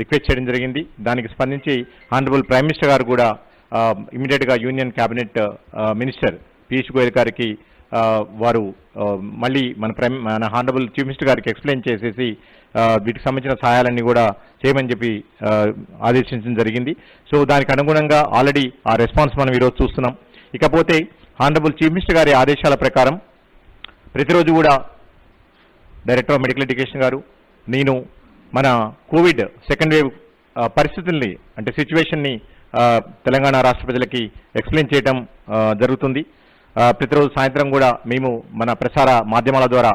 Request చేయడం జరిగింది. దానికి స్పందించి ఆనరబుల్ ప్రైమ్ మినిస్టర్ గారు కూడా ఇమీడియట్గా union cabinet minister Piyush Goyal గారికి వారు మళ్ళీ మన ఆనరబుల్ చీఫ్ మినిస్టర్ గారికి ఎక్స్ప్లెయిన్ చేసేసి వీటికి సంబంధించిన సహాయాలన్నీ కూడా చేయమని చెప్పి ఆదేశించడం జరిగింది. సో దానికి అనుగుణంగా ఆల్రెడీ ఆ రెస్పాన్స్ మనం ఈరోజు చూస్తున్నాం. ఇకపోతే ఆనరబుల్ చీఫ్ మినిస్టర్ గారి ఆదేశాల ప్రకారం ప్రతిరోజు కూడా డైరెక్టర్ ఆఫ్ మెడికల్ ఎడ్యుకేషన్ గారు, నేను మన కోవిడ్ సెకండ్ వేవ్ పరిస్థితుల్ని అంటే సిచ్యువేషన్ని తెలంగాణ రాష్ట్ర ప్రజలకి ఎక్స్ప్లెయిన్ చేయడం జరుగుతుంది. ప్రతిరోజు సాయంత్రం కూడా మేము మన ప్రసార మాధ్యమాల ద్వారా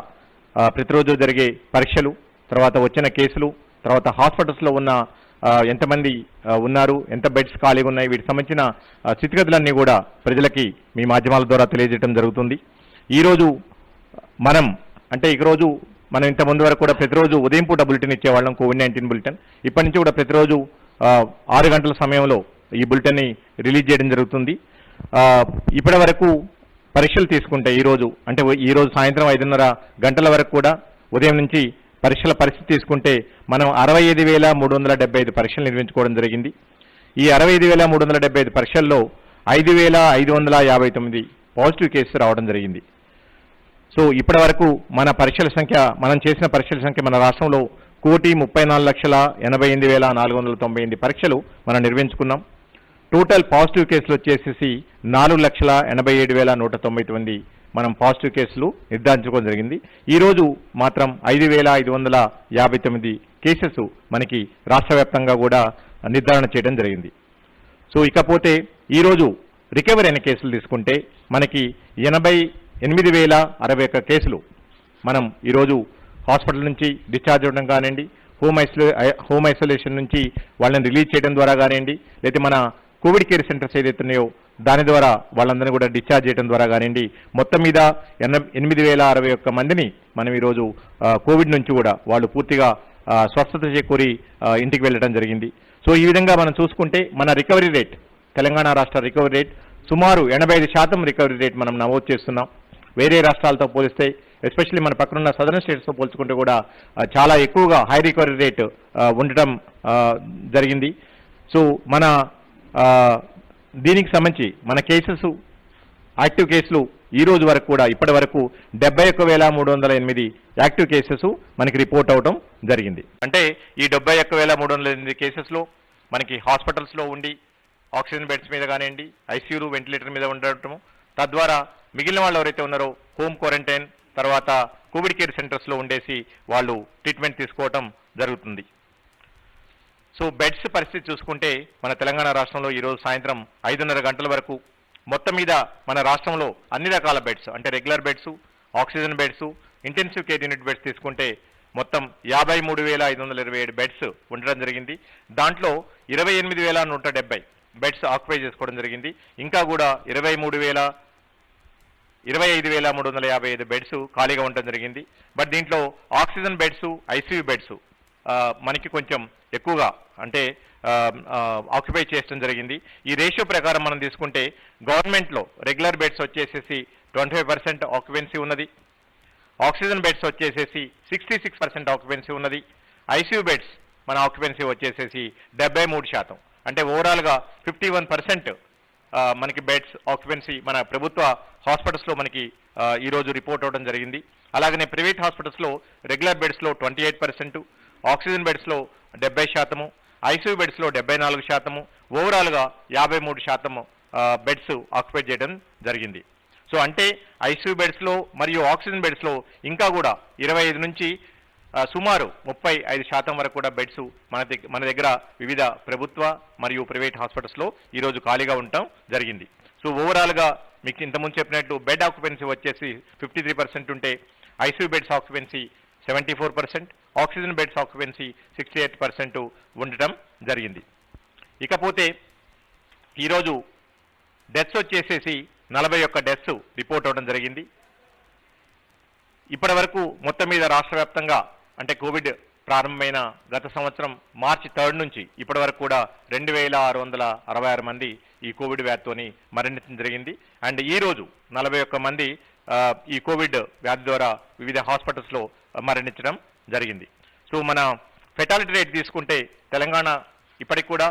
ప్రతిరోజు జరిగే పరీక్షలు, తర్వాత వచ్చిన కేసులు, తర్వాత హాస్పిటల్స్లో ఉన్న ఎంతమంది ఉన్నారు, ఎంత బెడ్స్ ఖాళీగా ఉన్నాయి, వీటికి సంబంధించిన స్థితిగతులన్నీ కూడా ప్రజలకి మీ మాధ్యమాల ద్వారా తెలియజేయడం జరుగుతుంది. ఈరోజు ఈరోజు మనం ఇంతకుముందు వరకు కూడా ప్రతిరోజు ఉదయం పూట బులెటిన్ ఇచ్చేవాళ్ళం, కోవిడ్-19 బులెటిన్. ఇప్పటి నుంచి కూడా ప్రతిరోజు 6 గంటల సమయంలో ఈ బులెటిన్ని రిలీజ్ చేయడం జరుగుతుంది. ఇప్పటి వరకు పరీక్షలు తీసుకుంటే ఈరోజు సాయంత్రం 5:30 గంటల వరకు కూడా ఉదయం నుంచి పరీక్షల పరిస్థితి తీసుకుంటే మనం 65,375 పరీక్షలు నిర్వహించుకోవడం జరిగింది. ఈ 65,375 పరీక్షల్లో 5,559 పాజిటివ్ కేసులు రావడం జరిగింది. సో ఇప్పటి వరకు మనం చేసిన పరీక్షల సంఖ్య మన రాష్ట్రంలో 1,34,88,498 పరీక్షలు మనం నిర్వహించుకున్నాం. టోటల్ పాజిటివ్ కేసులు వచ్చేసి 4,87,199 మనం పాజిటివ్ కేసులు నిర్ధారించుకోవడం జరిగింది. ఈరోజు మాత్రం 5,559 కేసెస్ మనకి రాష్ట్ర వ్యాప్తంగా కూడా నిర్ధారణ చేయడం జరిగింది. సో ఇకపోతే ఈరోజు రికవరీ అయిన కేసులు తీసుకుంటే మనకి 88,061 కేసులు మనం ఈరోజు హాస్పిటల్ నుంచి డిశ్చార్జ్ అవ్వడం కానివ్వండి, హోమ్ ఐసోలేషన్ నుంచి వాళ్ళని రిలీజ్ చేయడం ద్వారా కానివ్వండి, లేకపోతే మన కోవిడ్ కేర్ సెంటర్స్ ఏదైతున్నాయో దాని ద్వారా వాళ్ళందరినీ కూడా డిశ్చార్జ్ చేయడం ద్వారా కానివ్వండి, మొత్తం మీద 8,061 మందిని మనం ఈరోజు కోవిడ్ నుంచి కూడా వాళ్ళు పూర్తిగా స్వస్థత చేకూరి ఇంటికి వెళ్ళడం జరిగింది. సో ఈ విధంగా మనం చూసుకుంటే మన రికవరీ రేట్, తెలంగాణ రాష్ట్ర రికవరీ రేట్ సుమారు 85% రికవరీ రేట్ మనం నమోదు చేస్తున్నాం. వేరే రాష్ట్రాలతో పోలిస్తే, ఎస్పెషల్లీ మన పక్కనున్న సదరన్ స్టేట్స్తో పోల్చుకుంటే కూడా చాలా ఎక్కువగా హై రికవరీ రేట్ ఉండటం జరిగింది. సో మన దీనికి సంబంధించి మన యాక్టివ్ కేసులు ఈ రోజు వరకు కూడా ఇప్పటి వరకు 71,308 యాక్టివ్ కేసెస్ మనకి రిపోర్ట్ అవడం జరిగింది. అంటే ఈ 71,308 కేసెస్లో మనకి హాస్పిటల్స్లో ఉండి ఆక్సిజన్ బెడ్స్ మీద కానివ్వండి, ఐసీయూలు, వెంటిలేటర్ మీద ఉండటము, తద్వారా మిగిలిన వాళ్ళు ఎవరైతే ఉన్నారో హోమ్ క్వారంటైన్ తర్వాత కోవిడ్ కేర్ సెంటర్స్లో ఉండేసి వాళ్ళు ట్రీట్మెంట్ తీసుకోవటం జరుగుతుంది. సో బెడ్స్ పరిస్థితి చూసుకుంటే మన తెలంగాణ రాష్ట్రంలో ఈరోజు సాయంత్రం 5:30 గంటల వరకు మొత్తం మీద మన రాష్ట్రంలో అన్ని రకాల బెడ్స్ అంటే regular beds, oxygen beds, intensive care unit beds తీసుకుంటే మొత్తం 53,527 బెడ్స్ ఉండడం జరిగింది. దాంట్లో 28,170 బెడ్స్ ఆక్యుపై చేసుకోవడం జరిగింది. ఇంకా కూడా 25,355 బెడ్స్ ఖాళీగా ఉండడం జరిగింది. బట్ దీంట్లో ఆక్సిజన్ బెడ్స్, ఐసీయూ బెడ్స్ మనకి కొంచెం ఎక్కువగా అంటే ఆక్యుపై చేయడం జరిగింది. ఈ రేషియో ప్రకారం మనం తీసుకుంటే గవర్నమెంట్లో రెగ్యులర్ బెడ్స్ వచ్చేసేసి 25% ఆక్యుపెన్సీ ఉన్నది, ఆక్సిజన్ బెడ్స్ వచ్చేసేసి 66% ఆక్యుపెన్సీ ఉన్నది, ఐసీయూ బెడ్స్ మన ఆక్యుపెన్సీ వచ్చేసేసి 73%. అంటే ఓవరాల్గా 51% మనకి బెడ్స్ ఆక్యుపెన్సీ మన ప్రభుత్వ హాస్పిటల్స్లో మనకి ఈరోజు రిపోర్ట్ అవ్వడం జరిగింది. అలాగనే ప్రైవేట్ హాస్పిటల్స్లో రెగ్యులర్ బెడ్స్లో 28%, ఆక్సిజన్ బెడ్స్లో 70%, ఐసీయూ బెడ్స్లో 74%, ఓవరాల్గా 53% బెడ్స్ ఆక్యుపై చేయడం జరిగింది. సో అంటే ఐసీయూ బెడ్స్లో మరియు ఆక్సిజన్ బెడ్స్లో ఇంకా కూడా 25 నుంచి సుమారు 35% వరకు కూడా బెడ్స్ మన దగ్గర వివిధ ప్రభుత్వ మరియు ప్రైవేట్ హాస్పిటల్స్లో ఈరోజు ఖాళీగా ఉండటం జరిగింది. సో ఓవరాల్గా మీకు ఇంతకుముందు చెప్పినట్టు బెడ్ ఆక్యుపెన్సీ వచ్చేసి 53% ఉంటే ICU beds occupancy 74%, oxygen beds occupancy 68% ఉండటం జరిగింది. ఇకపోతే ఈరోజు డెత్స్ వచ్చేసేసి 41 డెత్స్ రిపోర్ట్ అవ్వడం జరిగింది. ఇప్పటి వరకు మొత్తం మీద రాష్ట్ర వ్యాప్తంగా అంటే కోవిడ్ ప్రారంభమైన గత సంవత్సరం మార్చి 3 నుంచి ఇప్పటి వరకు కూడా 2,666 మంది ఈ కోవిడ్ వ్యాధితోని మరణించడం జరిగింది. అండ్ ఈరోజు 41 మంది ఈ కోవిడ్ వ్యాధి ద్వారా వివిధ హాస్పిటల్స్లో మరణించడం జరిగింది. సో మన ఫెటాలిటీ రేట్ తీసుకుంటే తెలంగాణ ఇప్పటికి కూడా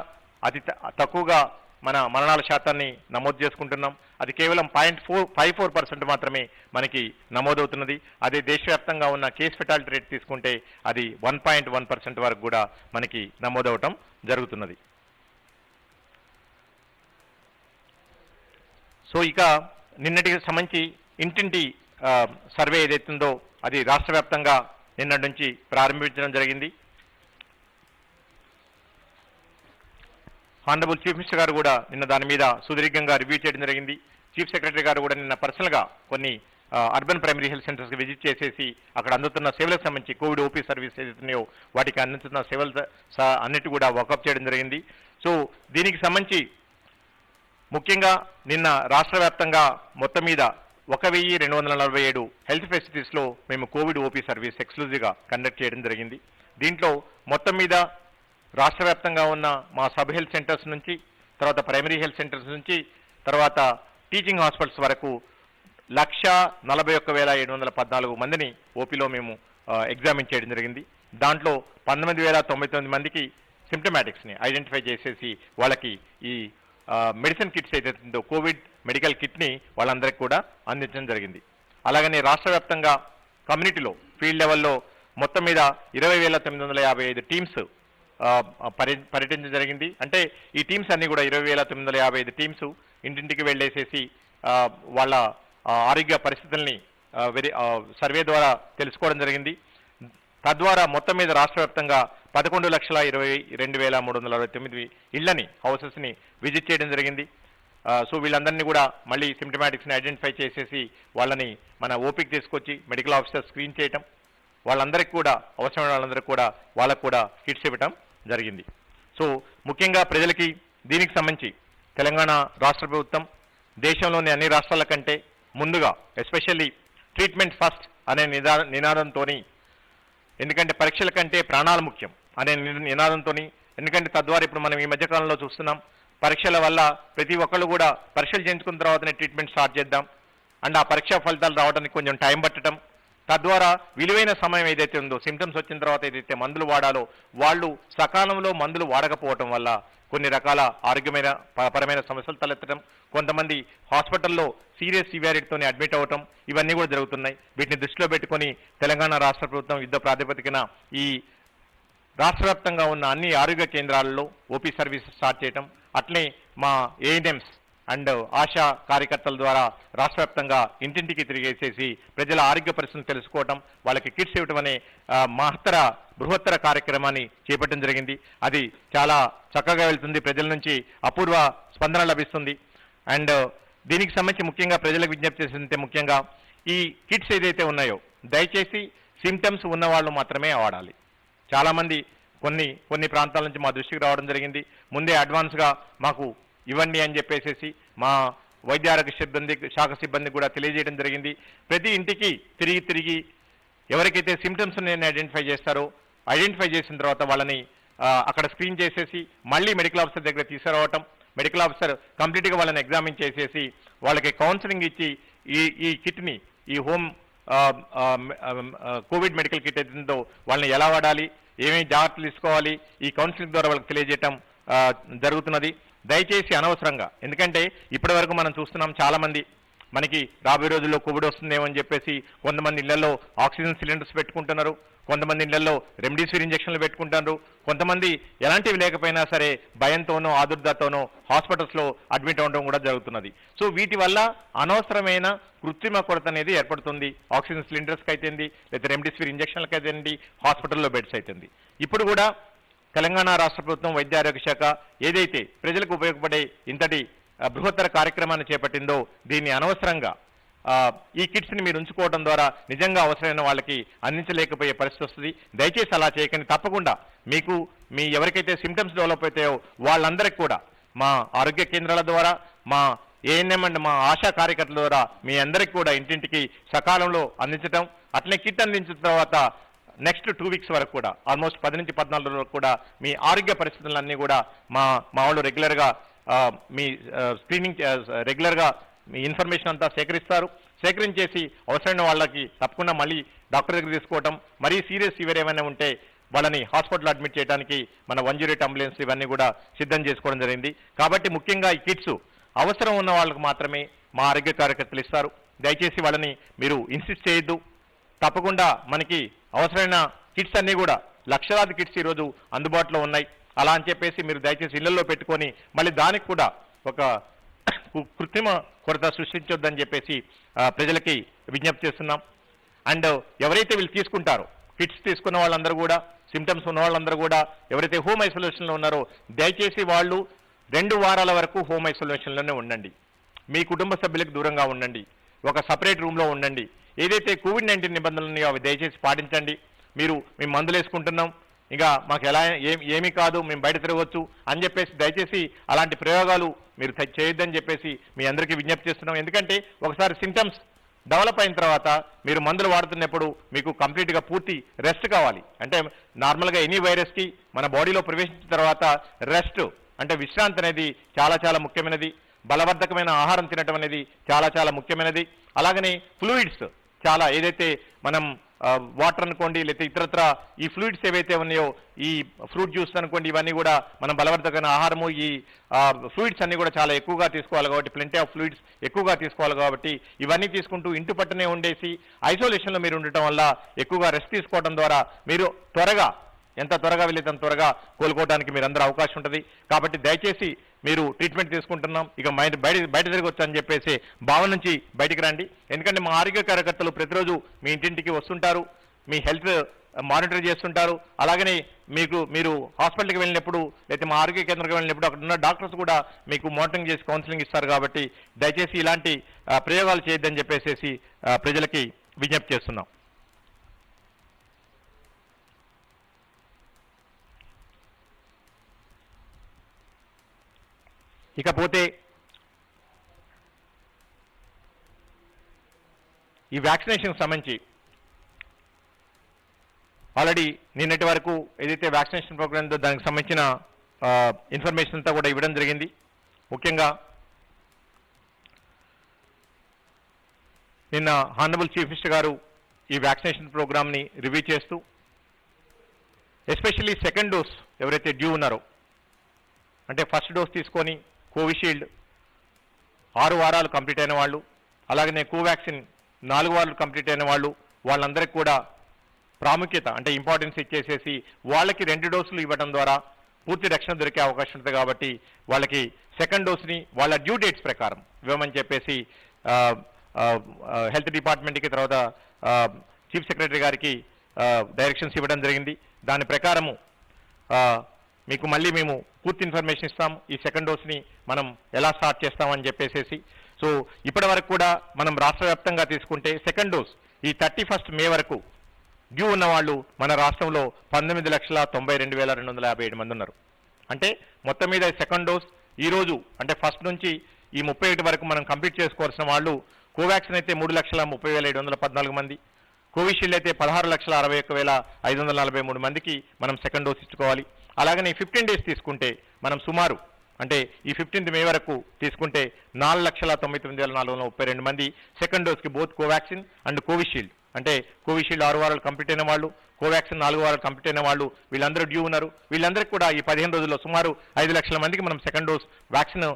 అతి తక్కువగా మన మరణాల శాతాన్ని నమోదు చేసుకుంటున్నాం. అది కేవలం 0.54% మాత్రమే మనకి నమోదవుతున్నది. అదే దేశవ్యాప్తంగా ఉన్న కేస్ ఫెటాలిటీ రేట్ తీసుకుంటే అది 1.1% వరకు కూడా మనకి నమోదవటం జరుగుతున్నది. సో ఇక నిన్నటికి సంబంధించి ఇంటింటి సర్వే ఏదైతుందో అది రాష్ట్ర వ్యాప్తంగా నిన్నటి నుంచి ప్రారంభించడం జరిగింది. హానరబుల్ చీఫ్ మినిస్టర్ గారు కూడా నిన్న దాని మీద సుదీర్ఘంగా రివ్యూ చేయడం జరిగింది. చీఫ్ సెక్రటరీ గారు కూడా నిన్న పర్సనల్గా కొన్ని అర్బన్ ప్రైమరీ హెల్త్ సెంటర్స్కి విజిట్ చేసేసి అక్కడ అందుతున్న సేవలకు సంబంధించి కోవిడ్ ఓపీ సర్వీస్ ఏదైతున్నాయో వాటికి అందుతున్న సేవలు అన్నిటి కూడా వాకప్ చేయడం జరిగింది. సో దీనికి సంబంధించి ముఖ్యంగా నిన్న రాష్ట్ర వ్యాప్తంగా మొత్తం మీద 1247 హెల్త్ ఫెసిలిటీస్లో మేము కోవిడ్ ఓపీ సర్వీస్ ఎక్స్క్లూజివ్గా కండక్ట్ చేయడం జరిగింది. దీంట్లో మొత్తం మీద రాష్ట్ర వ్యాప్తంగా ఉన్న మా సబ్ హెల్త్ సెంటర్స్ నుంచి, తర్వాత ప్రైమరీ హెల్త్ సెంటర్స్ నుంచి, తర్వాత టీచింగ్ హాస్పిటల్స్ వరకు 141,714 మందిని ఓపీలో మేము ఎగ్జామిన్ చేయడం జరిగింది. దాంట్లో 19,099 మందికి సిమ్టమాటిక్స్ని ఐడెంటిఫై చేసేసి వాళ్ళకి ఈ మెడిసిన్ కిట్స్ ఏదైతుందో కోవిడ్ మెడికల్ కిట్ని వాళ్ళందరికీ కూడా అందించడం జరిగింది. అలాగనే రాష్ట్ర వ్యాప్తంగా కమ్యూనిటీలో ఫీల్డ్ లెవెల్లో మొత్తం మీద 20,955 టీమ్స్ పర్యటించడం జరిగింది. అంటే ఈ టీమ్స్ అన్ని కూడా 20,955 టీమ్స్ ఇంటింటికి వెళ్ళేసేసి వాళ్ళ ఆరోగ్య పరిస్థితుల్ని సర్వే ద్వారా తెలుసుకోవడం జరిగింది. తద్వారా మొత్తం మీద రాష్ట్ర వ్యాప్తంగా 11,22,369 ఇళ్లని హౌసెస్ని విజిట్ చేయడం జరిగింది. సో వీళ్ళందరినీ కూడా మళ్ళీ సిమ్టమాటిక్స్ని ఐడెంటిఫై చేసేసి వాళ్ళని మన ఓపీకి తీసుకొచ్చి మెడికల్ ఆఫీసర్ స్క్రీన్ చేయటం, వాళ్ళందరికీ కూడా అవసరమైన వాళ్ళందరికీ కూడా వాళ్ళకు కూడా కిట్స్ ఇవ్వటం జరిగింది. సో ముఖ్యంగా ప్రజలకి దీనికి సంబంధించి తెలంగాణ రాష్ట్ర ప్రభుత్వం దేశంలోని అన్ని రాష్ట్రాల కంటే ముందుగా ఎస్పెషల్లీ ట్రీట్మెంట్ ఫస్ట్ అనే నినాదంతో, ఎందుకంటే పరీక్షల కంటే ప్రాణాలు ముఖ్యం అనే నినాదంతో, ఎందుకంటే తద్వారా ఇప్పుడు మనం ఈ మధ్యకాలంలో చూస్తున్నాం పరీక్షల వల్ల ప్రతి ఒక్కళ్ళు కూడా పరీక్షలు చేయించుకున్న తర్వాతనే ట్రీట్మెంట్ స్టార్ట్ చేద్దాం అండ్ ఆ పరీక్షా ఫలితాలు రావడానికి కొంచెం టైం పట్టడం, తద్వారా విలువైన సమయం ఏదైతే ఉందో సిమ్టమ్స్ వచ్చిన తర్వాత ఏదైతే మందులు వాడాలో వాళ్ళు సకాలంలో మందులు వాడకపోవటం వల్ల కొన్ని రకాల పరమైన సమస్యలు తలెత్తడం, కొంతమంది హాస్పిటల్లో సీరియస్ సివియారిటీతోనే అడ్మిట్ అవ్వటం, ఇవన్నీ కూడా జరుగుతున్నాయి. వీటిని దృష్టిలో పెట్టుకొని తెలంగాణ రాష్ట్ర ప్రభుత్వం యుద్ధ ప్రాతిపదికన ఈ రాష్ట్ర వ్యాప్తంగా ఉన్న అన్ని ఆరోగ్య కేంద్రాలలో ఓపీ సర్వీసెస్ స్టార్ట్ చేయటం, అట్లే మా ఏఎన్ఎంస్ అండ్ ఆశా కార్యకర్తల ద్వారా రాష్ట్ర వ్యాప్తంగా ఇంటింటికి తిరిగేసేసి ప్రజల ఆరోగ్య పరిస్థితులను తెలుసుకోవటం, వాళ్ళకి కిట్స్ ఇవ్వటం అనే బృహత్తర కార్యక్రమాన్ని చేపట్టడం జరిగింది. అది చాలా చక్కగా వెళ్తుంది, ప్రజల నుంచి అపూర్వ స్పందన లభిస్తుంది. అండ్ దీనికి సంబంధించి ముఖ్యంగా ప్రజలకు విజ్ఞప్తి చేసిందంటే ముఖ్యంగా ఈ కిట్స్ ఏదైతే ఉన్నాయో దయచేసి సిమ్టమ్స్ ఉన్న వాళ్ళు మాత్రమే వాడాలి. చాలామంది కొన్ని ప్రాంతాల నుంచి మా దృష్టికి రావడం జరిగింది, ముందే అడ్వాన్స్గా మాకు ఇవ్వండి అని చెప్పేసి మా వైద్య ఆరోగ్య శాఖ సిబ్బంది కూడా తెలియజేయడం జరిగింది. ప్రతి ఇంటికి తిరిగి ఎవరికైతే సిమ్టమ్స్ ఐడెంటిఫై చేస్తారో ఐడెంటిఫై చేసిన తర్వాత వాళ్ళని అక్కడ స్క్రీన్ చేసేసి మళ్ళీ మెడికల్ ఆఫీసర్ దగ్గర తీసుకురావటం, మెడికల్ ఆఫీసర్ కంప్లీట్గా వాళ్ళని ఎగ్జామిన్ చేసేసి వాళ్ళకి కౌన్సిలింగ్ ఇచ్చి ఈ కిట్ని ఈ హోమ్ కోవిడ్ మెడికల్ కిట్ ఏదో వాళ్ళని ఎలా వాడాలి, ఏమేమి జాగ్రత్తలు తీసుకోవాలి, ఈ కౌన్సిలింగ్ ద్వారా వాళ్ళకి తెలియజేయటం జరుగుతున్నది. దయచేసి అనవసరంగా, ఎందుకంటే ఇప్పటి వరకు మనం చూస్తున్నాం చాలామంది మనకి రాబోయే రోజుల్లో కోవిడ్ వస్తుందేమో అని చెప్పేసి కొంతమంది ఇళ్లలో ఆక్సిజన్ సిలిండర్స్ పెట్టుకుంటున్నారు, కొంతమంది ఇళ్లలో రెమ్డెసివిర్ ఇంజక్షన్లు పెట్టుకుంటున్నారు, కొంతమంది ఎలాంటివి లేకపోయినా సరే భయంతోనో ఆదుర్దాతోనో హాస్పిటల్స్లో అడ్మిట్ అవ్వడం కూడా జరుగుతున్నది. సో వీటి వల్ల అనవసరమైన కృత్రిమ కొరత అనేది ఏర్పడుతుంది. ఆక్సిజన్ సిలిండర్స్కి అయితేంది, లేదా రెమ్డెసివిర్ ఇంజక్షన్లకు అయితేంది, హాస్పిటల్లో బెడ్స్ అయితేంది. ఇప్పుడు కూడా తెలంగాణ రాష్ట్ర ప్రభుత్వం వైద్య ఆరోగ్య శాఖ ఏదైతే ప్రజలకు ఉపయోగపడే ఇంతటి బృహత్తర కార్యక్రమాన్ని చేపట్టిందో దీన్ని అనవసరంగా ఈ కిట్స్ని మీరు ఉంచుకోవడం ద్వారా నిజంగా అవసరమైన వాళ్ళకి అందించలేకపోయే పరిస్థితి వస్తుంది. దయచేసి అలా చేయకండి. తప్పకుండా మీ ఎవరికైతే సిమ్టమ్స్ డెవలప్ అవుతాయో వాళ్ళందరికీ కూడా మా ఆరోగ్య కేంద్రాల ద్వారా, మా ఏఎన్ఎం అండ్ మా ఆశా కార్యకర్తల ద్వారా మీ అందరికీ కూడా ఇంటింటికి సకాలంలో అందించడం, అట్లనే కిట్ అందించిన తర్వాత నెక్స్ట్ 2 వీక్స్ వరకు కూడా ఆల్మోస్ట్ 10 నుంచి 14 రోజుల వరకు కూడా మీ ఆరోగ్య పరిస్థితులన్నీ కూడా మా వాళ్ళు రెగ్యులర్గా మీ స్క్రీనింగ్ రెగ్యులర్గా మీ ఇన్ఫర్మేషన్ అంతా సేకరించేసి అవసరమైన వాళ్ళకి తప్పకుండా మళ్ళీ డాక్టర్ దగ్గర తీసుకోవటం, మరీ సీరియస్ ఫీవర్ ఏమైనా ఉంటే వాళ్ళని హాస్పిటల్ అడ్మిట్ చేయడానికి మన 108 అంబులెన్స్ ఇవన్నీ కూడా సిద్ధం చేసుకోవడం జరిగింది. కాబట్టి ముఖ్యంగా ఈ కిట్స్ అవసరం ఉన్న వాళ్ళకు మాత్రమే మా ఆరోగ్య కార్యకర్తలు ఇస్తారు. దయచేసి వాళ్ళని మీరు ఇన్సిస్ట్ చేయొద్దు. తప్పకుండా మనకి అవసరమైన కిట్స్ అన్నీ కూడా లక్షలాది కిట్స్ ఈరోజు అందుబాటులో ఉన్నాయి. అలా అని చెప్పేసి మీరు దయచేసి ఇళ్లలో పెట్టుకొని మళ్ళీ దానికి కూడా ఒక కృత్రిమ కొరత సృష్టించొద్దని చెప్పేసి ప్రజలకి విజ్ఞప్తి చేస్తున్నాం. అండ్ ఎవరైతే వీళ్ళు తీసుకుంటారో కిట్స్ తీసుకున్న వాళ్ళందరూ కూడా సిమ్టమ్స్ ఉన్న వాళ్ళందరూ కూడా ఎవరైతే హోమ్ ఐసోలేషన్లో ఉన్నారో దయచేసి వాళ్ళు 2 వారాల వరకు హోమ్ ఐసోలేషన్లోనే ఉండండి. మీ కుటుంబ సభ్యులకు దూరంగా ఉండండి. ఒక సపరేట్ రూమ్లో ఉండండి. ఏదైతే కోవిడ్-19 నిబంధనలు ఉన్నాయో అవి దయచేసి పాటించండి. మేము మందులు వేసుకుంటున్నాం, ఇంకా మాకు ఎలా ఏమీ కాదు, మేము బయట తిరగవచ్చు అని చెప్పేసి దయచేసి అలాంటి ప్రయోగాలు మీరు చేయొద్దని చెప్పేసి మీ అందరికీ విజ్ఞప్తి చేస్తున్నాం. ఎందుకంటే ఒకసారి సిమ్టమ్స్ డెవలప్ అయిన తర్వాత మీరు మందులు వాడుతున్నప్పుడు మీకు కంప్లీట్గా పూర్తి రెస్ట్ కావాలి. అంటే నార్మల్గా ఎనీ వైరస్కి మన బాడీలో ప్రవేశించిన తర్వాత రెస్ట్ అంటే విశ్రాంతి అనేది చాలా చాలా ముఖ్యమైనది. బలవర్ధకమైన ఆహారం తినటం అనేది చాలా చాలా ముఖ్యమైనది. అలాగనే ఫ్లూయిడ్స్ చాలా ఏదైతే మనం వాటర్ అనుకోండి లేకపోతే ఇతరత్ర ఈ ఫ్లూయిడ్స్ ఏవైతే ఉన్నాయో ఈ ఫ్రూట్ జ్యూస్ అనుకోండి ఇవన్నీ కూడా మనం బలవర్ధకమైన ఆహారము ఈ ఫ్లూయిడ్స్ అన్ని కూడా చాలా ఎక్కువగా తీసుకోవాలి కాబట్టి ప్లెంటీ ఆఫ్ ఫ్లూయిడ్స్ ఎక్కువగా తీసుకోవాలి కాబట్టి ఇవన్నీ తీసుకుంటూ ఇంటి పట్టునే ఉండేసి ఐసోలేషన్లో మీరు ఉండటం వల్ల ఎక్కువగా రెస్ట్ తీసుకోవడం ద్వారా మీరు ఎంత త్వరగా వీలైతే అంత త్వరగా కోలుకోవడానికి మీరు అందరూ అవకాశం ఉంటుంది. కాబట్టి దయచేసి మీరు ట్రీట్మెంట్ తీసుకుంటున్నాం ఇక బయట తిరగొచ్చు అని చెప్పేసి భావన నుంచి బయటికి రండి. ఎందుకంటే మా ఆరోగ్య కార్యకర్తలు ప్రతిరోజు మీ ఇంటింటికి వస్తుంటారు, మీ హెల్త్ మానిటర్ చేస్తుంటారు. అలాగనే మీరు హాస్పిటల్కి వెళ్ళినప్పుడు లేకపోతే మా ఆరోగ్య కేంద్రానికి వెళ్ళినప్పుడు అక్కడ ఉన్న డాక్టర్స్ కూడా మీకు మానిటరింగ్ చేసి కౌన్సిలింగ్ ఇస్తారు. కాబట్టి దయచేసి ఇలాంటి ప్రయోగాలు చేయొద్దని చెప్పేసి ప్రజలకి విజ్ఞప్తి చేస్తున్నాం. ఇకపోతే ఈ వ్యాక్సినేషన్ సంబంధించి ఆల్రెడీ నిన్నటి వరకు ఏదైతే వ్యాక్సినేషన్ ప్రోగ్రామ్ ఉందో దానికి సంబంధించిన ఇన్ఫర్మేషన్ అంతా కూడా ఇవ్వడం జరిగింది. ముఖ్యంగా నిన్న హానరబుల్ చీఫ్ మినిస్టర్ గారు ఈ వ్యాక్సినేషన్ ప్రోగ్రామ్ని రివ్యూ చేస్తూ ఎస్పెషల్లీ సెకండ్ డోస్ ఎవరైతే డ్యూ ఉన్నారో అంటే ఫస్ట్ డోస్ తీసుకొని కోవిషీల్డ్ 6 వారాలు కంప్లీట్ అయిన వాళ్ళు అలాగనే కోవాక్సిన్ 4 వారాలు కంప్లీట్ అయిన వాళ్ళందరికీ కూడా ప్రాముఖ్యత అంటే ఇంపార్టెన్స్ ఇచ్చేసేసి వాళ్ళకి 2 డోసులు ఇవ్వడం ద్వారా పూర్తి రక్షణ దొరికే అవకాశం ఉంటుంది. కాబట్టి వాళ్ళకి సెకండ్ డోస్ని వాళ్ళ డ్యూ డేట్స్ ప్రకారం ఇవ్వమని చెప్పేసి హెల్త్ డిపార్ట్మెంట్కి తర్వాత చీఫ్ సెక్రటరీ గారికి డైరెక్షన్స్ ఇవ్వడం జరిగింది. దాని ప్రకారము మీకు మళ్ళీ మేము పూర్తి ఇన్ఫర్మేషన్ ఇస్తాం. ఈ సెకండ్ డోస్ని మనం ఎలా స్టార్ట్ చేస్తామని చెప్పేసి సో ఇప్పటి వరకు కూడా మనం రాష్ట్ర వ్యాప్తంగా తీసుకుంటే సెకండ్ డోస్ ఈ 31 మే వరకు డ్యూ ఉన్న వాళ్ళు మన రాష్ట్రంలో 19,92,257 మంది ఉన్నారు. అంటే మొత్తం మీద సెకండ్ డోస్ ఈరోజు అంటే ఫస్ట్ నుంచి ఈ 31 వరకు మనం కంప్లీట్ చేసుకోవాల్సిన వాళ్ళు కోవాక్సిన్ అయితే 3,30,714 మంది, కోవిషీల్డ్ అయితే 16,61,543 మందికి మనం సెకండ్ డోస్ ఇచ్చుకోవాలి. అలాగనే 15 డేస్ తీసుకుంటే మనం సుమారు అంటే ఈ 15th మే వరకు తీసుకుంటే 4,99,432 మంది సెకండ్ డోస్కి బోత్ కోవాక్సిన్ అండ్ కోవిషీల్డ్ అంటే కోవిషీల్డ్ 6 వారాలు కంప్లీట్ అయిన వాళ్ళు, కోవాక్సిన్ 4 వారాలు కంప్లీట్ అయిన వాళ్ళు వీళ్ళందరూ డ్యూ ఉన్నారు. వీళ్ళందరికీ కూడా ఈ 15 రోజుల్లో సుమారు 5 లక్షల మందికి మనం సెకండ్ డోస్ వ్యాక్సిన్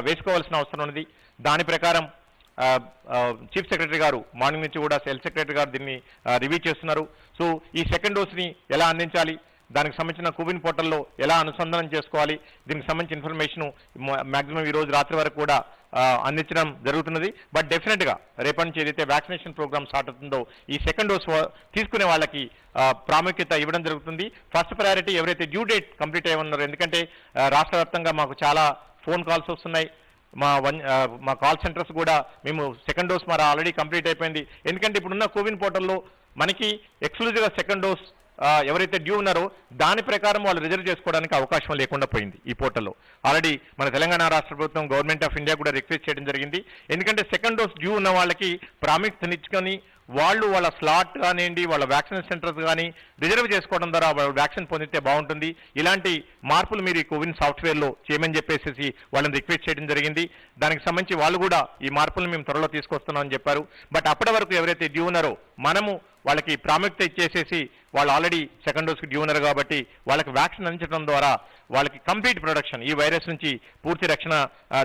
వేసుకోవాల్సిన అవసరం ఉన్నది. దాని ప్రకారం చీఫ్ సెక్రటరీ గారు మార్నింగ్ నుంచి కూడా హెల్త్ సెక్రటరీ గారు దీన్ని రివ్యూ చేస్తున్నారు. సో ఈ సెకండ్ డోస్ని ఎలా అందించాలి, దానికి సంబంధించిన కోవిన్ పోర్టల్లో ఎలా అనుసంధానం చేసుకోవాలి, దీనికి సంబంధించిన ఇన్ఫర్మేషన్ మాక్సిమం ఈ రోజు రాత్రి వరకు కూడా అందించడం జరుగుతున్నది. బట్ డెఫినెట్గా రేపటి నుంచి ఏదైతే వ్యాక్సినేషన్ ప్రోగ్రామ్ స్టార్ట్ అవుతుందో ఈ సెకండ్ డోస్ తీసుకునే వాళ్ళకి ప్రాముఖ్యత ఇవ్వడం జరుగుతుంది. ఫస్ట్ ప్రయారిటీ ఎవరైతే డ్యూ డేట్ కంప్లీట్ అయ్యి ఉన్నారో, ఎందుకంటే రాష్ట్ర వ్యాప్తంగా మాకు చాలా ఫోన్ కాల్స్ వస్తున్నాయి. మా కాల్ సెంటర్స్ కూడా మేము సెకండ్ డోస్ మరి ఆల్రెడీ కంప్లీట్ అయిపోయింది. ఎందుకంటే ఇప్పుడున్న కోవిన్ పోర్టల్లో మనకి ఎక్స్క్లూజివ్గా సెకండ్ డోస్ ఎవరైతే డ్యూ ఉన్నారో దాని ప్రకారం వాళ్ళు రిజర్వ్ చేసుకోవడానికి అవకాశం లేకుండా పోయింది ఈ పోర్టల్లో. ఆల్రెడీ మన తెలంగాణ రాష్ట్ర ప్రభుత్వం గవర్నమెంట్ ఆఫ్ ఇండియా కూడా రిక్వెస్ట్ చేయడం జరిగింది. ఎందుకంటే సెకండ్ డోస్ డ్యూ ఉన్న వాళ్ళకి ప్రాముఖ్యతనిచ్చుకొని వాళ్ళ స్లాట్ కానివ్వండి వాళ్ళ వ్యాక్సిన్ సెంటర్స్ కానీ రిజర్వ్ చేసుకోవడం ద్వారా వాళ్ళు వ్యాక్సిన్ పొందితే బాగుంటుంది. ఇలాంటి మార్పులు మీరు ఈ కోవిన్ సాఫ్ట్వేర్లో చేయమని చెప్పేసి వాళ్ళని రిక్వెస్ట్ చేయడం జరిగింది. దానికి సంబంధించి వాళ్ళు కూడా ఈ మార్పులను మేము త్వరలో తీసుకొస్తున్నామని చెప్పారు. బట్ అప్పటి వరకు ఎవరైతే డ్యూ ఉన్నారో మనము వాళ్ళకి ప్రాముఖ్యత ఇచ్చేసేసి వాళ్ళు ఆల్రెడీ సెకండ్ డోస్కి డ్యూ ఉన్నారు కాబట్టి వాళ్ళకి వ్యాక్సిన్ అందించడం ద్వారా వాళ్ళకి కంప్లీట్ ప్రొడక్షన్ ఈ వైరస్ నుంచి పూర్తి రక్షణ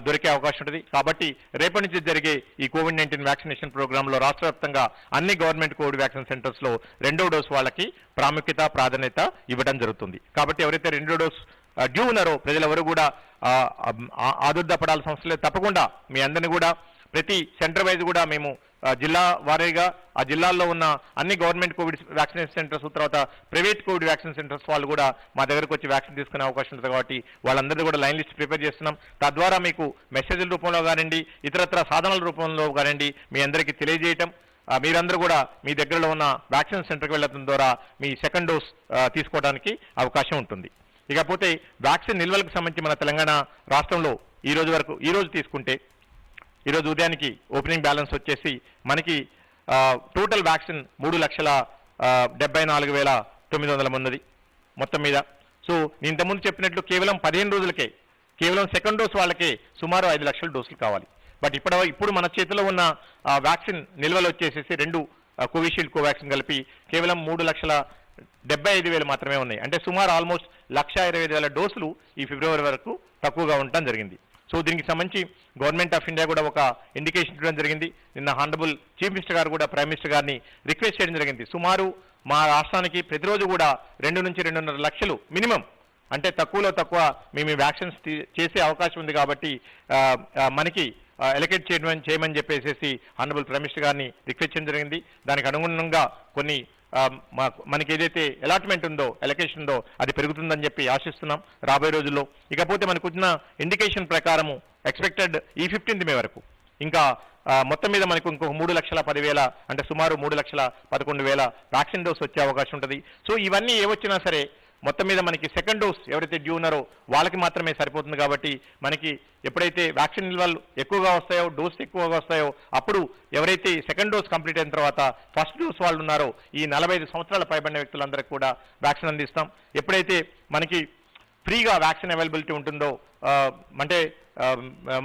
దొరికే అవకాశం ఉంటుంది. కాబట్టి రేపటి నుంచి జరిగే ఈ కోవిడ్-19 వ్యాక్సినేషన్ ప్రోగ్రాంలో రాష్ట్ర వ్యాప్తంగా అన్ని గవర్నమెంట్ కోవిడ్ వ్యాక్సిన్ సెంటర్స్లో రెండో డోస్ వాళ్ళకి ప్రాధాన్యత ఇవ్వడం జరుగుతుంది. కాబట్టి ఎవరైతే రెండో డోస్ డ్యూ ఉన్నారో ప్రజలెవరు కూడా ఆదుర్దపడాల్సిన అవసరం లేదు. తప్పకుండా మీ అందరినీ కూడా ప్రతి సెంటర్ వైజ్ కూడా మేము జిల్లా వారీగా ఆ జిల్లాల్లో ఉన్న అన్ని గవర్నమెంట్ కోవిడ్ వ్యాక్సినేషన్ సెంటర్స్ తర్వాత ప్రైవేట్ కోవిడ్ వ్యాక్సిన్ సెంటర్స్ వాళ్ళు కూడా మా దగ్గరకు వచ్చి వ్యాక్సిన్ తీసుకునే అవకాశం ఉంటుంది. కాబట్టి వాళ్ళందరినీ కూడా లైన్ లిస్ట్ ప్రిపేర్ చేస్తున్నాం. తద్వారా మీకు మెసేజ్ల రూపంలో కానివ్వండి, ఇతరత్ర సాధనాల రూపంలో కానివ్వండి మీ అందరికీ తెలియజేయటం, మీరందరూ కూడా మీ దగ్గరలో ఉన్న వ్యాక్సిన్ సెంటర్కి వెళ్ళడం ద్వారా మీ సెకండ్ డోస్ తీసుకోవడానికి అవకాశం ఉంటుంది. ఇకపోతే వ్యాక్సిన్ నిల్వలకు సంబంధించి మన తెలంగాణ రాష్ట్రంలో ఈ రోజు తీసుకుంటే ఈరోజు ఉదయానికి ఓపెనింగ్ బ్యాలెన్స్ వచ్చేసి మనకి టోటల్ వ్యాక్సిన్ 3,74,900 ఉన్నది మొత్తం మీద. సో నేను ఇంతకుముందు చెప్పినట్లు కేవలం 15 రోజులకే కేవలం సెకండ్ డోస్ వాళ్ళకే సుమారు 5 లక్షల డోసులు కావాలి. బట్ ఇప్పుడు మన చేతిలో ఉన్న వ్యాక్సిన్ నిల్వలు వచ్చేసేసి 2 కోవిషీల్డ్ కోవాక్సిన్ కలిపి కేవలం 3,75,000 మాత్రమే ఉన్నాయి. అంటే సుమారు ఆల్మోస్ట్ 1,25,000 డోసులు ఈ ఫిబ్రవరి వరకు తక్కువగా ఉండటం జరిగింది. సో దీనికి సంబంధించి గవర్నమెంట్ ఆఫ్ ఇండియా కూడా ఒక ఇండికేషన్ ఇవ్వడం జరిగింది. నిన్న హానరబుల్ చీఫ్ మినిస్టర్ గారు కూడా ప్రైమ్ మినిస్టర్ గారిని రిక్వెస్ట్ చేయడం జరిగింది. సుమారు మా రాష్ట్రానికి ప్రతిరోజు కూడా 2 నుంచి 2.5 లక్షలు మినిమం, అంటే తక్కువలో తక్కువ మేము ఈ వ్యాక్సిన్స్ చేసే అవకాశం ఉంది. కాబట్టి మనకి ఎలకేట్ చేయమని చెప్పేసి హానరబుల్ ప్రైమ్ మినిస్టర్ గారిని రిక్వెస్ట్ చేయడం జరిగింది. దానికి అనుగుణంగా కొన్ని మనకి ఏదైతే అలాట్మెంట్ ఉందో ఎలకేషన్ ఉందో అది పెరుగుతుందని చెప్పి ఆశిస్తున్నాం రాబోయే రోజుల్లో. ఇకపోతే మనకు వచ్చిన ఇండికేషన్ ప్రకారము ఎక్స్పెక్టెడ్ ఈ 15th మే వరకు ఇంకా మొత్తం మీద మనకు ఇంకొక 3,10,000 అంటే సుమారు 3,11,000 వ్యాక్సిన్ డోస్ వచ్చే అవకాశం ఉంటుంది. సో ఇవన్నీ ఏవొచ్చినా సరే మొత్తం మీద మనకి సెకండ్ డోస్ ఎవరైతే డ్యూ ఉన్నారో వాళ్ళకి మాత్రమే సరిపోతుంది. కాబట్టి మనకి ఎప్పుడైతే వ్యాక్సిన్ నిల్వలు ఎక్కువగా వస్తాయో, డోస్ ఎక్కువగా వస్తాయో అప్పుడు ఎవరైతే సెకండ్ డోస్ కంప్లీట్ అయిన తర్వాత ఫస్ట్ డోస్ వాళ్ళు ఉన్నారో ఈ 45 సంవత్సరాల పైబడిన వ్యక్తులందరికీ కూడా వ్యాక్సిన్ అందిస్తాం. ఎప్పుడైతే మనకి ఫ్రీగా వ్యాక్సిన్ అవైలబిలిటీ ఉంటుందో అంటే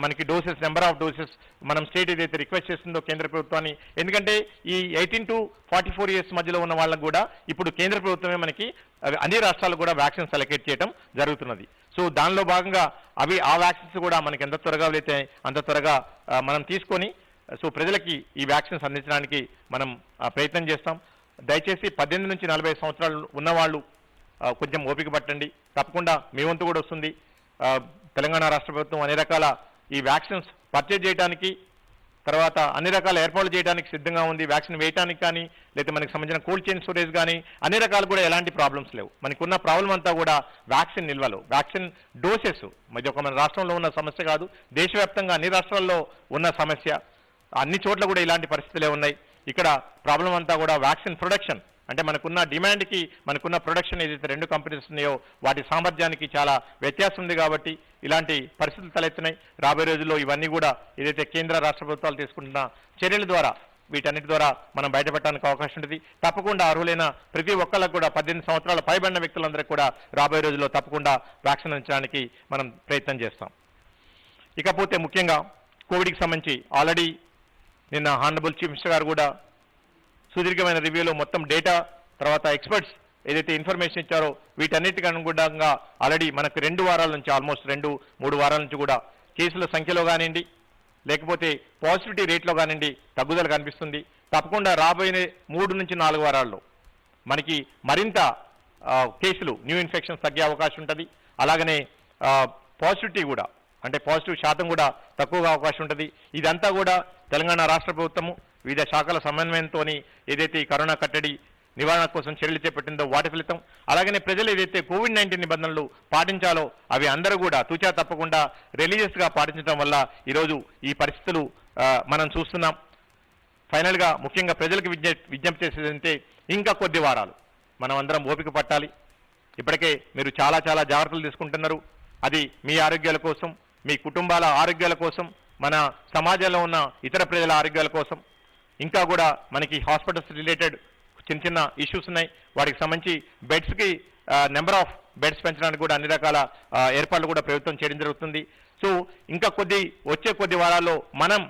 మనకి డోసెస్ నెంబర్ ఆఫ్ డోసెస్ మనం స్టేట్ ఏదైతే రిక్వెస్ట్ చేస్తుందో కేంద్ర ప్రభుత్వాన్ని, ఎందుకంటే ఈ 18 to 44 years మధ్యలో ఉన్న వాళ్ళకు కూడా ఇప్పుడు కేంద్ర ప్రభుత్వమే మనకి అన్ని రాష్ట్రాలకు కూడా వ్యాక్సిన్స్ అలొకేట్ చేయడం జరుగుతున్నది. సో దానిలో భాగంగా ఆ వ్యాక్సిన్స్ కూడా మనకి ఎంత త్వరగా అయితే అంత త్వరగా మనం తీసుకొని సో ప్రజలకి ఈ వ్యాక్సిన్స్ అందించడానికి మనం ప్రయత్నం చేస్తాం. దయచేసి 18 నుంచి 40 సంవత్సరాలు ఉన్నవాళ్ళు కొంచెం ఓపిక పట్టండి. తప్పకుండా మీ వంతు కూడా వస్తుంది. తెలంగాణ రాష్ట్ర ప్రభుత్వం అన్ని రకాల ఈ వ్యాక్సిన్స్ పర్చేజ్ చేయడానికి తర్వాత అన్ని రకాల ఏర్పాట్లు చేయడానికి సిద్ధంగా ఉంది. వ్యాక్సిన్ వేయడానికి కానీ లేదా మనకి సంబంధించిన కోల్డ్ చైన్ స్టోరేజ్ కానీ అన్ని రకాలు కూడా ఎలాంటి ప్రాబ్లమ్స్ లేవు. మనకున్న ప్రాబ్లం అంతా కూడా వ్యాక్సిన్ నిల్వలు, వ్యాక్సిన్ డోసెస్. ఇది ఒక మన రాష్ట్రంలో ఉన్న సమస్య కాదు, దేశవ్యాప్తంగా అన్ని రాష్ట్రాల్లో ఉన్న సమస్య. అన్ని చోట్ల కూడా ఇలాంటి పరిస్థితులే ఉన్నాయి. ఇక్కడ ప్రాబ్లం అంతా కూడా వ్యాక్సిన్ ప్రొడక్షన్, అంటే మనకున్న డిమాండ్కి మనకున్న ప్రొడక్షన్ ఏదైతే 2 కంపెనీస్ ఉన్నాయో వాటి సామర్థ్యానికి చాలా వ్యత్యాసం ఉంది. కాబట్టి ఇలాంటి పరిస్థితులు తలెత్తున్నాయి. రాబోయే రోజుల్లో ఇవన్నీ కూడా ఏదైతే కేంద్ర రాష్ట్ర ప్రభుత్వాలు తీసుకుంటున్న చర్యల ద్వారా వీటన్నిటి ద్వారా మనం బయటపెట్టడానికి అవకాశం ఉంటుంది. తప్పకుండా అర్హులైన ప్రతి ఒక్కళ్ళకు కూడా 18 సంవత్సరాల పైబడిన వ్యక్తులందరికీ కూడా రాబోయే రోజుల్లో తప్పకుండా వ్యాక్సిన్ అందించడానికి మనం ప్రయత్నం చేస్తాం. ఇకపోతే ముఖ్యంగా కోవిడ్కి సంబంధించి ఆల్రెడీ నిన్న హానరబుల్ చీఫ్ మినిస్టర్ గారు కూడా సుదీర్ఘమైన రివ్యూలో మొత్తం డేటా తర్వాత ఎక్స్పర్ట్స్ ఏదైతే ఇన్ఫర్మేషన్ ఇచ్చారో వీటన్నిటికి అనుగుణంగా ఆల్రెడీ మనకు 2 వారాల నుంచి ఆల్మోస్ట్ 2-3 వారాల నుంచి కూడా కేసుల సంఖ్యలో కానివ్వండి లేకపోతే పాజిటివిటీ రేట్లో కానివ్వండి తగ్గుదల కనిపిస్తుంది. తప్పకుండా రాబోయే 3 నుంచి 4 వారాల్లో మనకి మరింత కేసులు న్యూ ఇన్ఫెక్షన్స్ తగ్గే అవకాశం ఉంటుంది. అలాగనే పాజిటివిటీ కూడా అంటే పాజిటివ్ శాతం కూడా తక్కువగా అవకాశం ఉంటుంది. ఇదంతా కూడా తెలంగాణ రాష్ట్ర ప్రభుత్వము వివిధ శాఖల సమన్వయంతో ఏదైతే ఈ కరోనా కట్టడి నివారణ కోసం చర్యలు చేపట్టిందో వాటి ఫలితం. అలాగనే ప్రజలు ఏదైతే కోవిడ్-19 నిబంధనలు పాటించాలో అవి అందరూ కూడా తూచా తప్పకుండా రిలీజియస్గా పాటించడం వల్ల ఈరోజు ఈ పరిస్థితులు మనం చూస్తున్నాం. ఫైనల్గా ముఖ్యంగా ప్రజలకు విజ్ఞప్తి చేసేదంటే ఇంకా కొద్ది వారాలు మనం అందరం ఓపిక పట్టాలి. ఇప్పటికే మీరు చాలా జాగ్రత్తలు తీసుకుంటున్నారు. అది మీ ఆరోగ్యాల కోసం, మీ కుటుంబాల ఆరోగ్యాల కోసం, మన సమాజంలో ఉన్న ఇతర ప్రజల ఆరోగ్యాల కోసం. ఇంకా కూడా మనకి హాస్పిటల్స్ రిలేటెడ్ చిన్న ఇష్యూస్ ఉన్నాయి. వాటికి సంబంధించి బెడ్స్కి నెంబర్ ఆఫ్ బెడ్స్ పెంచడానికి కూడా అన్ని రకాల ఏర్పాట్లు కూడా ప్రభుత్వం చేయడం జరుగుతుంది. సో ఇంకా వచ్చే కొద్ది వారాల్లో మనం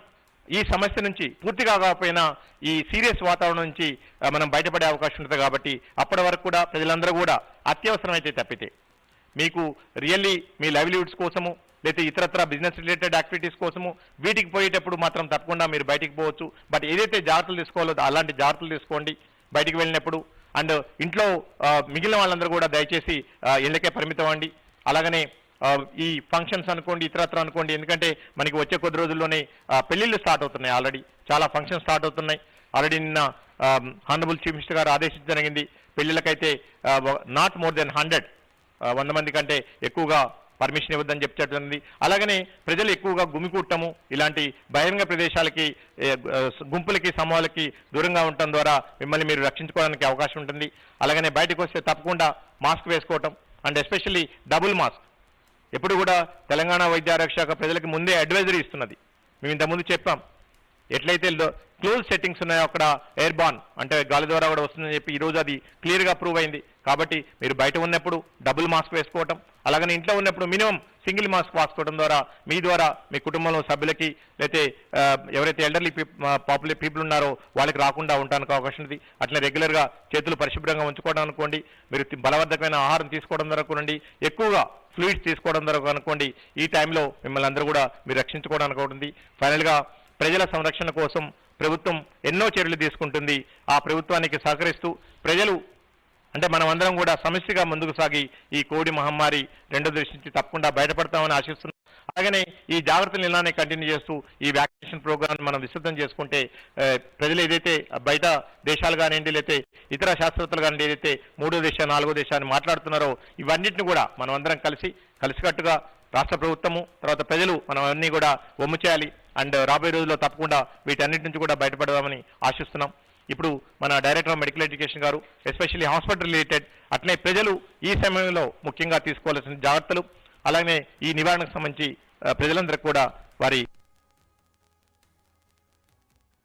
ఈ సమస్య నుంచి పూర్తిగా కాకపోయినా ఈ సీరియస్ వాతావరణం నుంచి మనం బయటపడే అవకాశం ఉంటుంది. కాబట్టి అప్పటి వరకు కూడా ప్రజలందరూ కూడా అత్యవసరమైతే తప్పితే మీకు రియల్లీ మీ లైవ్లీహుడ్స్ కోసము లేకపోతే ఇతరత్ర బిజినెస్ రిలేటెడ్ యాక్టివిటీస్ కోసము వీటికి పోయేటప్పుడు మాత్రం తప్పకుండా మీరు బయటికి పోవచ్చు. బట్ ఏదైతే జాగ్రత్తలు తీసుకోవాలో అలాంటి జాగ్రత్తలు తీసుకోండి బయటికి వెళ్ళినప్పుడు. అండ్ ఇంట్లో మిగిలిన వాళ్ళందరూ కూడా దయచేసి ఇళ్ళకే పరిమితం అవ్వండి. అలాగనే ఈ ఫంక్షన్స్ అనుకోండి ఇతరత్ర అనుకోండి, ఎందుకంటే మనకి వచ్చే కొద్ది రోజుల్లోనే పెళ్లిళ్ళు స్టార్ట్ అవుతున్నాయి. ఆల్రెడీ చాలా ఫంక్షన్స్ స్టార్ట్ అవుతున్నాయి. ఆల్రెడీ నిన్న హానరబుల్ చీఫ్ మినిస్టర్ గారు ఆదేశించడం జరిగింది, పెళ్లిళ్ళకైతే నాట్ మోర్ దెన్ 100 మంది కంటే ఎక్కువగా పర్మిషన్ ఇవ్వద్దని చెప్పి. అలాగనే ప్రజలు ఎక్కువగా గుమికూడటము ఇలాంటి బహిరంగ ప్రదేశాలకి గుంపులకి సమూహాలకి దూరంగా ఉండటం ద్వారా మిమ్మల్ని మీరు రక్షించుకోవడానికి అవకాశం ఉంటుంది. అలాగనే బయటకు వస్తే తప్పకుండా మాస్క్ వేసుకోవటం అండ్ ఎస్పెషల్లీ డబుల్ మాస్క్. ఎప్పుడు కూడా తెలంగాణ వైద్య ఆరోగ్య శాఖ ప్రజలకు ముందే అడ్వైజరీ ఇస్తున్నది. మేము ఇంతకుముందు చెప్పాం, ఎట్లయితే క్లోజ్ సెట్టింగ్స్ ఉన్నాయో అక్కడ ఎయిర్ బాన్ అంటే గాలి ద్వారా కూడా వస్తుందని చెప్పి ఈరోజు అది క్లియర్గా ప్రూవ్ అయింది. కాబట్టి మీరు బయట ఉన్నప్పుడు డబుల్ మాస్క్ వేసుకోవటం, అలాగనే ఇంట్లో ఉన్నప్పుడు మినిమం సింగిల్ మాస్క్ వేసుకోవడం ద్వారా మీ ద్వారా మీ కుటుంబంలో సభ్యులకి లేకపోతే ఎవరైతే ఎల్డర్లీ పీపుల్ ఉన్నారో వాళ్ళకి రాకుండా ఉండడానికి అవకాశం ఉంది. అట్లనే రెగ్యులర్గా చేతులు పరిశుభ్రంగా ఉంచుకోవడం అనుకోండి, మీరు బలవర్ధకమైన ఆహారం తీసుకోవడం ద్వారా కొనండి, ఎక్కువగా ఫ్లూయిడ్స్ తీసుకోవడం ద్వారా అనుకోండి. ఈ టైంలో మిమ్మల్ని అందరూ కూడా మీరు రక్షించుకోవడానికి ఉంటుంది. ఫైనల్గా ప్రజల సంరక్షణ కోసం ప్రభుత్వం ఎన్నో చర్యలు తీసుకుంటుంది. ఆ ప్రభుత్వానికి సహకరిస్తూ ప్రజలు అంటే మనం అందరం కూడా సమస్యగా ముందుకు సాగి ఈ కోవిడ్ మహమ్మారి రెండో దశ నుంచి తప్పకుండా బయటపడతామని ఆశిస్తున్నాం. అలాగనే ఈ జాగ్రత్తలు ఇలానే కంటిన్యూ చేస్తూ ఈ వ్యాక్సినేషన్ ప్రోగ్రామ్ మనం విస్తృతం చేసుకుంటే ప్రజలు ఏదైతే బయట దేశాలు కానివ్వండి లేకపోతే ఇతర శాస్త్రవేత్తలు కానివ్వండి ఏదైతే 3వ దశ 4వ దశ అని మాట్లాడుతున్నారో ఇవన్నిటిని కూడా మనం అందరం కలిసికట్టుగా రాష్ట్ర ప్రభుత్వము తర్వాత ప్రజలు మనం అన్నీ కూడా ఒమ్ము చేయాలి. అండ్ రాబోయే రోజుల్లో తప్పకుండా వీటన్నిటి నుంచి కూడా బయటపడదామని ఆశిస్తున్నాం. ఇప్పుడు మన డైరెక్టర్ ఆఫ్ మెడికల్ ఎడ్యుకేషన్ గారు ఎస్పెషల్లీ హాస్పిటల్ రిలేటెడ్ అట్లనే ప్రజలు ఈ సమయంలో ముఖ్యంగా తీసుకోవాల్సిన జాగ్రత్తలు అలాగే ఈ నివారణకు సంబంధించి ప్రజలందరికీ కూడా వారి